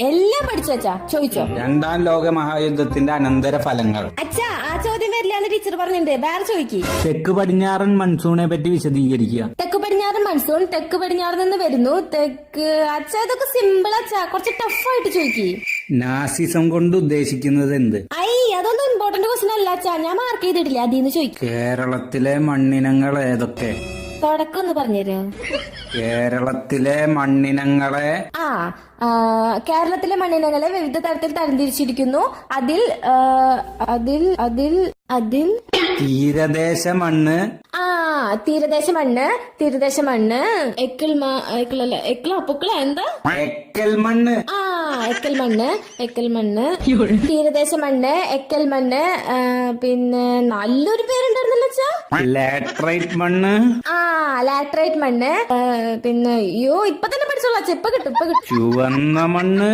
എല്ലാം പഠിച്ചു അച്ഛാ, ചോദിച്ചോ. രണ്ടാം ലോക മഹായുദ്ധത്തിന്റെ അനന്തര ഫലങ്ങൾ. അച്ഛാ ആ ചോദ്യം വരില്ലാന്ന് ടീച്ചർ പറഞ്ഞിട്ടുണ്ട്, വേറെ ചോദിക്ക്. തെക്ക് പടിഞ്ഞാറൻ മൺസൂണെ പറ്റി വിശദീകരിക്കുക. തെക്ക് പടിഞ്ഞാറൻ മൺസൂൺ തെക്ക് പടിഞ്ഞാറ് നിന്ന് വരുന്നു. അച്ഛാ ഇതൊക്കെ സിമ്പിൾ അച്ഛാ, കുറച്ച് ടഫായിട്ട് ചോദിക്ക്. നാസിസം കൊണ്ട് ഉദ്ദേശിക്കുന്നത് എന്ത്? അതൊന്നും ഇമ്പോർട്ടന്റ് ക്വസ്റ്റൻ അല്ല അച്ഛാ, ഞാൻ മാർക്ക് ചെയ്തിട്ടില്ല, അതിന്ന് ചോദിക്കും. കേരളത്തിലെ മണ്ണിനങ്ങൾ ഏതൊക്കെ? തുടക്കം ഒന്ന് പറഞ്ഞുതരോ? കേരളത്തിലെ മണ്ണിനങ്ങളെ കേരളത്തിലെ മണ്ണിനങ്ങളെ വിവിധ തരത്തിൽ തരംതിരിച്ചിരിക്കുന്നു. അതിൽ തീരദേശ മണ്ണ്. തീരദേശ മണ്ണ് എക്കൽ എന്താ എക്കൽ മണ്ണ്. എക്കൽ മണ്ണ് തീരദേശ മണ്ണ്, എക്കൽ മണ്ണ്. പിന്നെ നല്ലൊരു പേരുണ്ടായിരുന്നല്ലോ അച്ഛാ, ലാറ്ററൈറ്റ് മണ്ണ്. ലാറ്ററൈറ്റ് മണ്ണ്. പിന്നെ ഇപ്പൊ തന്നെ പഠിച്ചോളാം, ഇപ്പൊ കിട്ടും. ചുവന്ന മണ്ണ്.